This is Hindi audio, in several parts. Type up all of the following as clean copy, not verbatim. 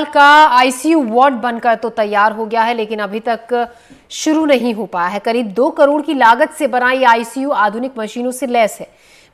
का आईसीयू वार्ड बनकर तो तैयार हो गया है, लेकिन अभी तक शुरू नहीं हो पाया है। करीब 2 करोड़ की लागत से बना ये आईसीयू आधुनिक मशीनों से लैस है।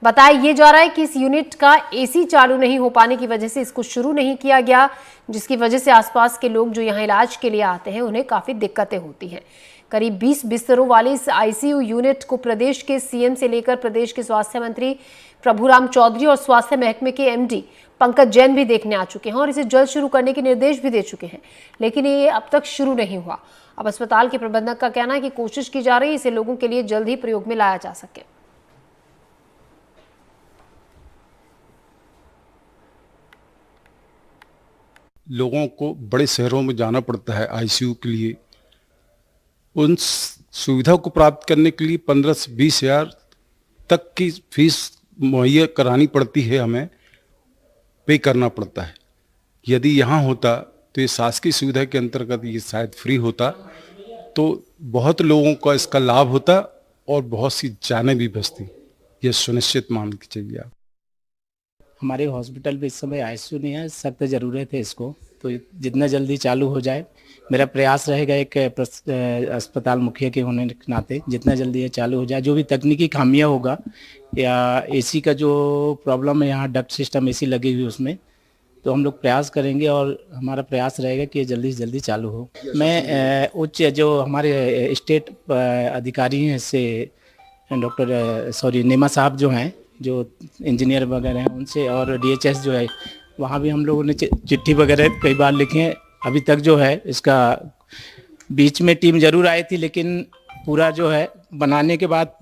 बताया ये जा रहा है कि इस यूनिट का एसी चालू नहीं हो पाने की वजह से इसको शुरू नहीं किया गया, जिसकी वजह से आसपास के लोग जो यहाँ इलाज के लिए आते हैं उन्हें काफी दिक्कतें होती हैं। करीब 20 बिस्तरों वाले इस आईसीयू यूनिट को प्रदेश के सीएम से लेकर प्रदेश के स्वास्थ्य मंत्री प्रभुराम चौधरी और स्वास्थ्य महकमे के एमडी पंकज जैन भी देखने आ चुके हैं और इसे जल्द शुरू करने के निर्देश भी दे चुके हैं, लेकिन ये अब तक शुरू नहीं हुआ। अब अस्पताल के प्रबंधक का कहना है कि कोशिश की जा रही है इसे लोगों के लिए जल्द ही प्रयोग में लाया जा सके। लोगों को बड़े शहरों में जाना पड़ता है आईसीयू के लिए। उन सुविधा को प्राप्त करने के लिए 15 से 20 हज़ार तक की फीस मुहैया करानी पड़ती है, हमें पे करना पड़ता है। यदि यहाँ होता तो ये शासकीय सुविधा के अंतर्गत ये शायद फ्री होता तो बहुत लोगों का इसका लाभ होता और बहुत सी जानें भी बचती। ये सुनिश्चित मान के चलिए आप। हमारे हॉस्पिटल में इस समय आईसीयू नहीं है, सख्त ज़रूरत है इसको, तो जितना जल्दी चालू हो जाए मेरा प्रयास रहेगा। एक अस्पताल मुखिया के होने के नाते जितना जल्दी ये चालू हो जाए, जो भी तकनीकी खामियां होगा या एसी का जो प्रॉब्लम है, यहाँ डक्ट सिस्टम एसी लगी हुई उसमें, तो हम लोग प्रयास करेंगे और हमारा प्रयास रहेगा कि ये जल्दी से जल्दी चालू हो। मैं उच्च जो हमारे स्टेट अधिकारी हैं इससे नेमा साहब जो हैं, जो इंजीनियर वगैरह हैं उनसे, और डीएचएस जो है वहाँ भी हम लोगों ने चिट्ठी वगैरह कई बार लिखे हैं। अभी तक जो है इसका बीच में टीम जरूर आई थी, लेकिन पूरा जो है बनाने के बाद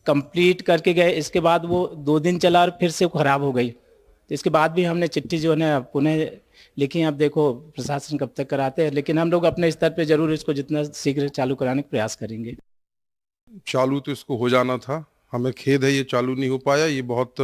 कंप्लीट करके गए, इसके बाद वो 2 दिन चला और फिर से खराब हो गई। तो इसके बाद भी हमने चिट्ठी जो है पुनः लिखी। अब देखो प्रशासन कब तक कराते हैं, लेकिन हम लोग अपने स्तर पे जरूर इसको जितना शीघ्र चालू कराने का प्रयास करेंगे। चालू तो इसको हो जाना था, हमें खेद है ये चालू नहीं हो पाया, ये बहुत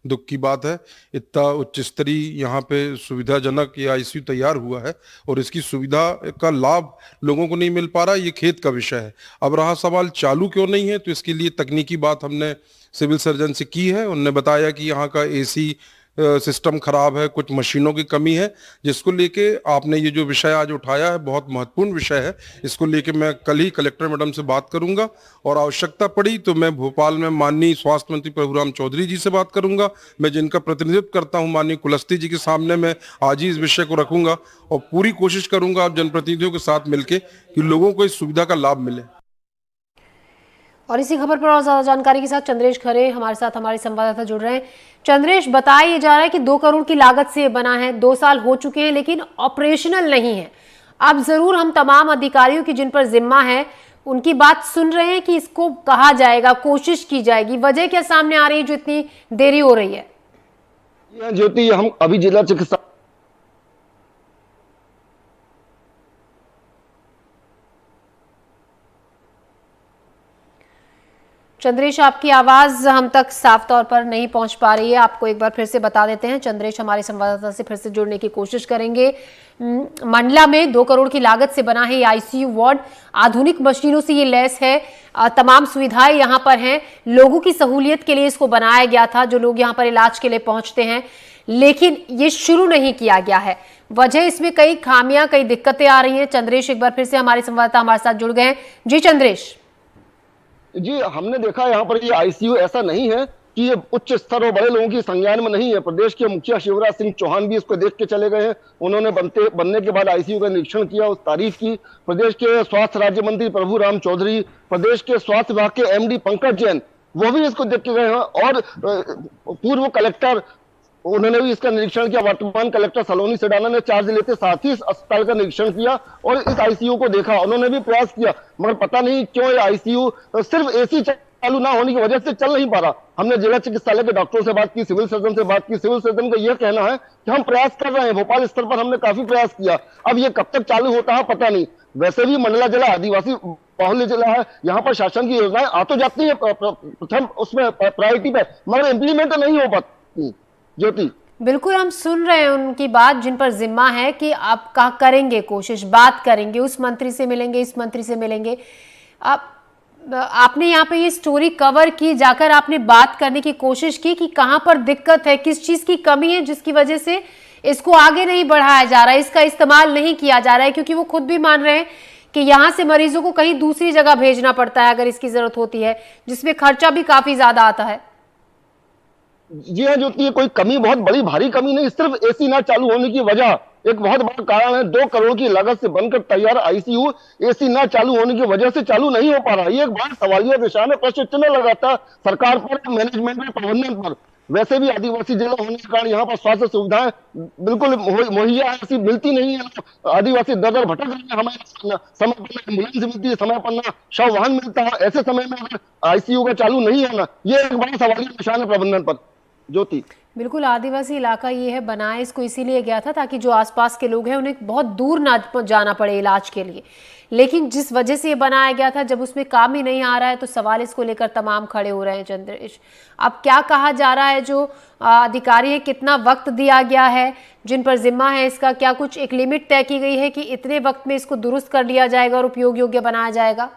दुख की बात है। इतना उच्च स्तरीय यहाँ पे सुविधाजनक ये आईसीयू तैयार हुआ है और इसकी सुविधा का लाभ लोगों को नहीं मिल पा रहा, ये खेद का विषय है। अब रहा सवाल चालू क्यों नहीं है, तो इसके लिए तकनीकी बात हमने सिविल सर्जन से की है। उन्होंने बताया कि यहाँ का एसी सिस्टम खराब है, कुछ मशीनों की कमी है, जिसको लेके आपने ये जो विषय आज उठाया है बहुत महत्वपूर्ण विषय है। इसको लेके मैं कल ही कलेक्टर मैडम से बात करूंगा और आवश्यकता पड़ी तो मैं भोपाल में माननीय स्वास्थ्य मंत्री प्रभुराम चौधरी जी से बात करूंगा। मैं जिनका प्रतिनिधित्व करता हूं माननीय कुलस्ते जी के सामने मैं आज ही इस विषय को रखूंगा और पूरी कोशिश करूंगा आप जनप्रतिनिधियों के साथ मिलकर कि लोगों को इस सुविधा का लाभ मिले। और इसी खबर पर और ज्यादा जानकारी के साथ चंद्रेश खरे हमारे साथ हमारे संवाददाता जुड़ रहे हैं। चंद्रेश, बताया जा रहा है कि 2 करोड़ की लागत से बना है, 2 साल हो चुके हैं लेकिन ऑपरेशनल नहीं है। अब जरूर हम तमाम अधिकारियों की जिन पर जिम्मा है उनकी बात सुन रहे हैं कि इसको कहा जाएगा, कोशिश की जाएगी। वजह क्या सामने आ रही है जो इतनी देरी हो रही है? ज्योति, हम अभी जिला चिकित्सा चंद्रेश, आपकी आवाज हम तक साफ तौर पर नहीं पहुंच पा रही है, आपको एक बार फिर से बता देते हैं। चंद्रेश हमारे संवाददाता से फिर से जुड़ने की कोशिश करेंगे। मंडला में 2 करोड़ की लागत से बना है ये आईसीयू वार्ड, आधुनिक मशीनों से ये लैस है, तमाम सुविधाएं यहाँ पर हैं। लोगों की सहूलियत के लिए इसको बनाया गया था, जो लोग यहाँ पर इलाज के लिए पहुंचते हैं, लेकिन ये शुरू नहीं किया गया है। वजह इसमें कई खामियां, कई दिक्कतें आ रही हैं। चंद्रेश एक बार फिर से हमारे संवाददाता हमारे साथ जुड़ गए हैं। जी चंद्रेश। जी, हमने देखा यहाँ पर ये आईसीयू ऐसा नहीं है कि ये उच्च स्तर और बड़े लोगों की संज्ञान में नहीं है। प्रदेश के मुखिया शिवराज सिंह चौहान भी इसको देख के चले गए हैं। उन्होंने बनने के बाद आईसीयू का निरीक्षण किया, उस तारीफ की। प्रदेश के स्वास्थ्य राज्य मंत्री प्रभुराम चौधरी, प्रदेश के स्वास्थ्य विभाग के एमडी पंकज जैन, वो भी इसको देख के गए हैं और पूर्व कलेक्टर उन्होंने भी इसका निरीक्षण किया। वर्तमान कलेक्टर सलोनी सिडाना ने चार्ज लेते साथ ही इस अस्पताल का निरीक्षण किया और इस आईसीयू को देखा। उन्होंने भी प्रयास किया, मगर पता नहीं क्यों ये आईसीयू सिर्फ एसी चालू ना होने की वजह से चल नहीं पा रहा। हमने जिला चिकित्सालय के डॉक्टरों से बात की, सिविल सर्जन से बात की। सिविल सर्जन का यह कहना है कि हम प्रयास कर रहे हैं, भोपाल स्तर पर हमने काफी प्रयास किया, अब ये कब तक चालू होता है पता नहीं। वैसे भी मंडला जिला आदिवासी बाहुल्य जिला है, यहाँ पर शासन की योजनाएं आ तो जाती है प्रथम उसमें प्रायोरिटी पे, मगर इम्प्लीमेंट नहीं हो पाती। ज्योति, बिल्कुल, हम सुन रहे हैं उनकी बात जिन पर जिम्मा है कि आप क्या करेंगे, कोशिश बात करेंगे, उस मंत्री से मिलेंगे, इस मंत्री से मिलेंगे। आपने यहाँ पे ये स्टोरी कवर की, जाकर आपने बात करने की कोशिश की कि कहाँ पर दिक्कत है, किस चीज की कमी है जिसकी वजह से इसको आगे नहीं बढ़ाया जा रहा है, इसका इस्तेमाल नहीं किया जा रहा है, क्योंकि वो खुद भी मान रहे हैं कि यहाँ से मरीजों को कहीं दूसरी जगह भेजना पड़ता है अगर इसकी जरूरत होती है, जिसमें खर्चा भी काफी ज्यादा आता है। जी हाँ ज्योति, ये कोई कमी बहुत बड़ी भारी कमी नहीं, सिर्फ एसी ना चालू होने की वजह एक बहुत बड़ा कारण है। 2 करोड़ की लागत से बनकर तैयार आईसीयू एसी ना चालू होने की वजह से चालू नहीं हो पा रहा। ये एक बड़ा सवालिया निशान है, प्रश्न चिन्ह लगाता सरकार पर, मैनेजमेंट पर, प्रबंधन पर। वैसे भी आदिवासी जिला होने के कारण यहाँ पर स्वास्थ्य सुविधाएं बिल्कुल मुहैया ऐसी मिलती नहीं है। आदिवासी दर दर भटक रहे हैं, हमें समय पर एम्बुलेंस मिलती है, समय पर ना शव वाहन मिलता है। ऐसे समय में अगर आईसीयू का चालू नहीं है ना, ये एक बड़ा सवालिया निशान है प्रबंधन पर। ज्योति, बिल्कुल, आदिवासी इलाका ये है, बनाया इसको इसीलिए गया था ताकि जो आसपास के लोग हैं उन्हें बहुत दूर ना जाना पड़े इलाज के लिए, लेकिन जिस वजह से ये बनाया गया था, जब उसमें काम ही नहीं आ रहा है तो सवाल इसको लेकर तमाम खड़े हो रहे हैं। चंद्रेश, अब क्या कहा जा रहा है, जो अधिकारी है, कितना वक्त दिया गया है जिन पर जिम्मा है इसका, क्या कुछ एक लिमिट तय की गई है कि इतने वक्त में इसको दुरुस्त कर लिया जाएगा और उपयोग योग्य बनाया जाएगा?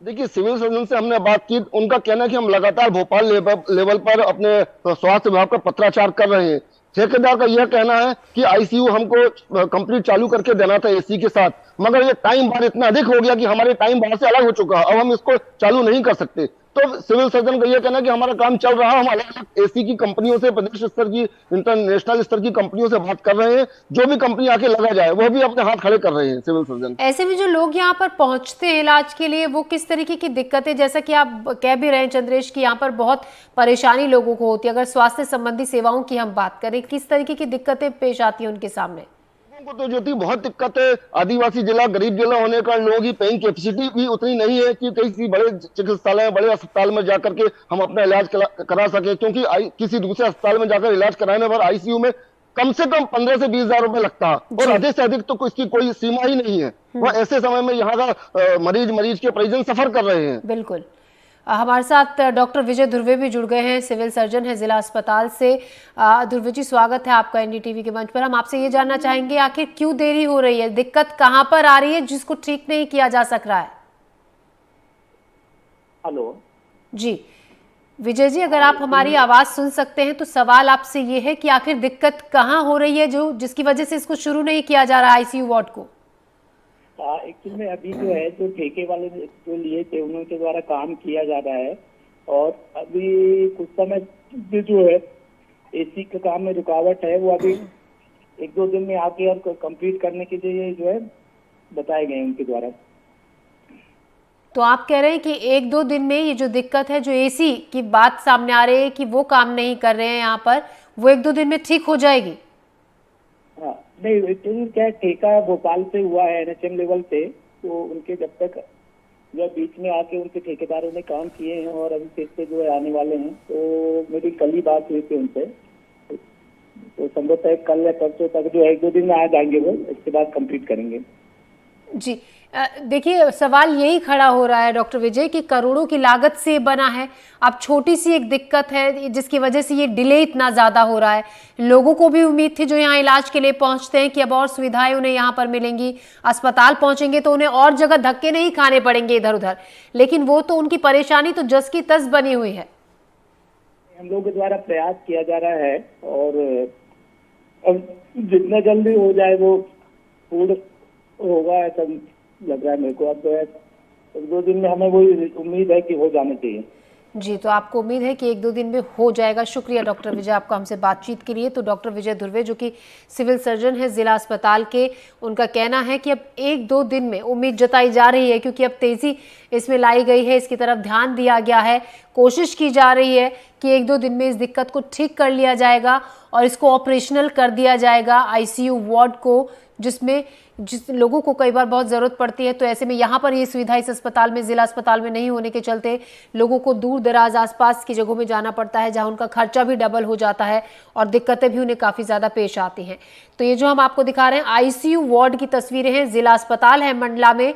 देखिए, सिविल सर्जन से हमने बात की, उनका कहना है कि हम लगातार भोपाल लेवल पर अपने स्वास्थ्य विभाग का पत्राचार कर रहे हैं। ठेकेदार का यह कहना है कि आईसीयू हमको कंप्लीट चालू करके देना था एसी के साथ, मगर ये टाइम बार इतना अधिक हो गया कि हमारे टाइम बार से अलग हो चुका है, अब हम इसको चालू नहीं कर सकते। तो सिविल सर्जन का यह कहना है कि हमारा काम चल रहा है, हम अलग अलग एसी की कंपनियों से, प्रदेश स्तर की, इंटरनेशनल स्तर की कंपनियों से बात कर रहे हैं, जो भी कंपनी आके लगा जाए वह भी अपने हाथ खड़े कर रहे हैं सिविल सर्जन। ऐसे में जो लोग यहाँ पर पहुंचते हैं इलाज के लिए, वो किस तरीके की दिक्कतें, जैसा कि आप कह भी रहे हैं चंद्रेश की यहाँ पर बहुत परेशानी लोगों को होती है, अगर स्वास्थ्य संबंधी सेवाओं की हम बात करें, किस तरीके की दिक्कतें पेश आती है उनके सामने? को तो ज्योति बहुत दिक्कत है। आदिवासी जिला, गरीब जिला होने का लोगों की पेइंग कैपेसिटी भी उतनी नहीं है कि किसी बड़े चिकित्सालय, बड़े अस्पताल में जाकर के हम अपना इलाज करा सके, क्योंकि किसी दूसरे अस्पताल में जाकर इलाज कराने पर आईसीयू में कम से कम 15 से 20 हजार रुपए लगता है, और अधिक से अधिक तो इसकी कोई सीमा ही नहीं है। वह ऐसे समय में यहाँ का मरीज के परिजन सफर कर रहे हैं। बिल्कुल, हमारे साथ डॉक्टर विजय धुर्वे भी जुड़ गए हैं, सिविल सर्जन है जिला अस्पताल से। धुर्वे जी, स्वागत है आपका एनडीटीवी के मंच पर। हम आपसे ये जानना चाहेंगे, आखिर क्यों देरी हो रही है, दिक्कत कहां पर आ रही है जिसको ठीक नहीं किया जा सक रहा है? हेलो जी विजय जी, अगर आप हमारी आवाज सुन सकते हैं तो सवाल आपसे ये है कि आखिर दिक्कत कहां हो रही है जो जिसकी वजह से इसको शुरू नहीं किया जा रहा है आईसीयू वार्ड को? एक्चुअली में अभी जो है, जो ठेके वाले जो लिए थे उनके द्वारा काम किया जा रहा है, और अभी कुछ समय से जो है एसी के काम में रुकावट है, वो अभी 1-2 दिन में आके और कंप्लीट करने के लिए जो है बताए गए उनके द्वारा। तो आप कह रहे हैं कि 1-2 दिन में ये जो दिक्कत है, जो एसी की बात सामने आ रही है कि वो काम नहीं कर रहे हैं यहाँ पर, वो 1-2 दिन में ठीक हो जाएगी? हाँ, नहीं एक्चुअली क्या, ठेका भोपाल से हुआ है एनएचएम लेवल से, तो उनके जब तक जो बीच में आके उनके ठेकेदारों ने काम किए हैं और अभी फिर से जो है आने वाले हैं, तो मेरी कल ही बात हुई थी उनसे, तो संभवतः कल या परसों तक जो 1-2 दिन में आ जाएंगे, वो इसके बाद कंप्लीट करेंगे। जी देखिए, सवाल यही खड़ा हो रहा है डॉक्टर विजय कि करोड़ों की लागत से बना है, अब छोटी सी एक दिक्कत है जिसकी वजह से ये डिले इतना ज़्यादा हो रहा है। लोगों को भी उम्मीद थी जो यहाँ इलाज के लिए पहुँचते हैं कि अब और सुविधाएं उन्हें यहाँ पर मिलेंगी, अस्पताल पहुँचेंगे तो उन्हें और जगह धक्के नहीं खाने पड़ेंगे इधर उधर, लेकिन वो तो उनकी परेशानी तो जस की तस बनी हुई है। हम लोग के द्वारा प्रयास किया जा रहा है, और अब जितना जल्दी हो जाए वो पूर्ण होगा ऐसा लग रहा है मेरे को। अब 1-2 दिन में हमें वही उम्मीद है कि हो जाना चाहिए। जी, तो आपको उम्मीद है कि 1-2 दिन में हो जाएगा। शुक्रिया डॉक्टर विजय आपका हमसे बातचीत के लिए। तो डॉक्टर विजय धुर्वे जो कि सिविल सर्जन है जिला अस्पताल के, उनका कहना है कि अब 1-2 दिन में उम्मीद जताई जा रही है, क्योंकि अब तेजी इसमें लाई गई है, इसकी तरफ ध्यान दिया गया है, कोशिश की जा रही है कि 1-2 दिन में इस दिक्कत को ठीक कर लिया जाएगा और इसको ऑपरेशनल कर दिया जाएगा आईसीयू वार्ड को, जिस लोगों को कई बार बहुत ज़रूरत पड़ती है। तो ऐसे में यहाँ पर ये सुविधा इस अस्पताल में, ज़िला अस्पताल में नहीं होने के चलते लोगों को दूर दराज आसपास की जगहों में जाना पड़ता है, जहाँ उनका खर्चा भी डबल हो जाता है और दिक्कतें भी उन्हें काफ़ी ज़्यादा पेश आती हैं। तो ये जो हम आपको दिखा रहे हैं आईसीयू वार्ड की तस्वीरें हैं, ज़िला अस्पताल है मंडला में,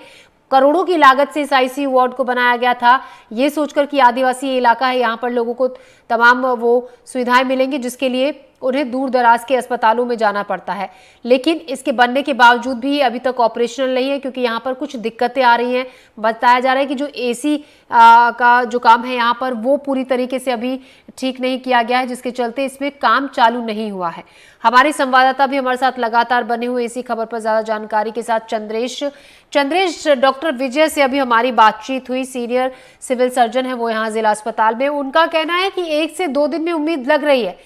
करोड़ों की लागत से इस आईसीयू वार्ड को बनाया गया था, ये सोचकर कि आदिवासी इलाका है, यहाँ पर लोगों को तमाम वो सुविधाएं मिलेंगी जिसके लिए उन्हें दूर दराज के अस्पतालों में जाना पड़ता है। लेकिन इसके बनने के बावजूद भी अभी तक ऑपरेशनल नहीं है, क्योंकि यहाँ पर कुछ दिक्कतें आ रही हैं। बताया जा रहा है कि जो एसी का जो काम है यहाँ पर वो पूरी तरीके से अभी ठीक नहीं किया गया है, जिसके चलते इसमें काम चालू नहीं हुआ है। हमारे संवाददाता भी हमारे साथ लगातार बने हुए इसी खबर पर ज्यादा जानकारी के साथ चंद्रेश, डॉक्टर विजय से अभी हमारी बातचीत हुई, सीनियर सिविल सर्जन है वो यहाँ जिला अस्पताल में। उनका कहना है कि 1 से 2 दिन में उम्मीद लग रही है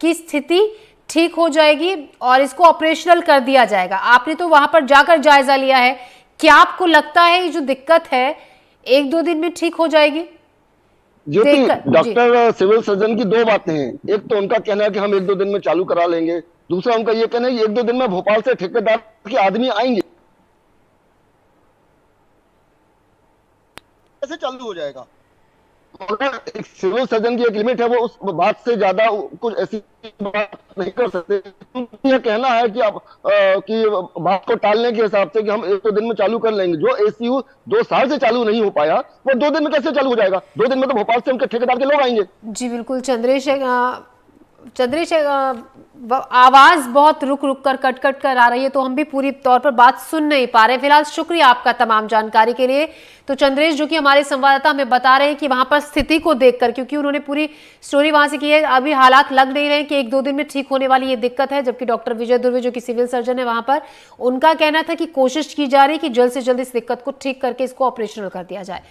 कि स्थिति ठीक हो जाएगी और इसको ऑपरेशनल कर दिया जाएगा। आपने तो वहां पर जाकर जायजा लिया है, क्या आपको लगता है ये जो दिक्कत है 1-2 दिन में ठीक हो जाएगी? ज्योति, डॉक्टर सिविल सर्जन की 2 बातें हैं। एक तो उनका कहना है कि हम 1-2 दिन में चालू करा लेंगे, दूसरा उनका ये कहना है कि 1-2 दिन में भोपाल से ठेकेदार के आदमी आएंगे। कैसे चालू हो जाएगा? एक सिविल सर्जन की एक लिमिट है, वो उस बात से ज्यादा कुछ ऐसी बात नहीं कर सकते। यह कहना है कि अब कि बात को टालने के हिसाब से कि हम 1-2 दिन में चालू कर लेंगे। जो एसीयू 2 साल से चालू नहीं हो पाया वो 2 दिन में कैसे चालू हो जाएगा? 2 दिन में तो भोपाल से उनके ठेकेदार के लोग आएंगे। जी बिल्कुल चंद्रेश, आवाज बहुत रुक रुक कर कट कर आ रही है, तो हम भी पूरी तौर पर बात सुन नहीं पा रहे। फिलहाल शुक्रिया आपका तमाम जानकारी के लिए। तो चंद्रेश, जो कि हमारे संवाददाता हमें बता रहे हैं कि वहां पर स्थिति को देखकर, क्योंकि उन्होंने पूरी स्टोरी वहां से की है, अभी हालात लग नहीं रहे कि 1-2 दिन में ठीक होने वाली ये दिक्कत है। जबकि डॉक्टर विजय दुर्वे जो कि सिविल सर्जन है वहां पर, उनका कहना था कि कोशिश की जा रही है कि जल्द से जल्द इस दिक्कत को ठीक करके इसको ऑपरेशनल कर दिया जाए।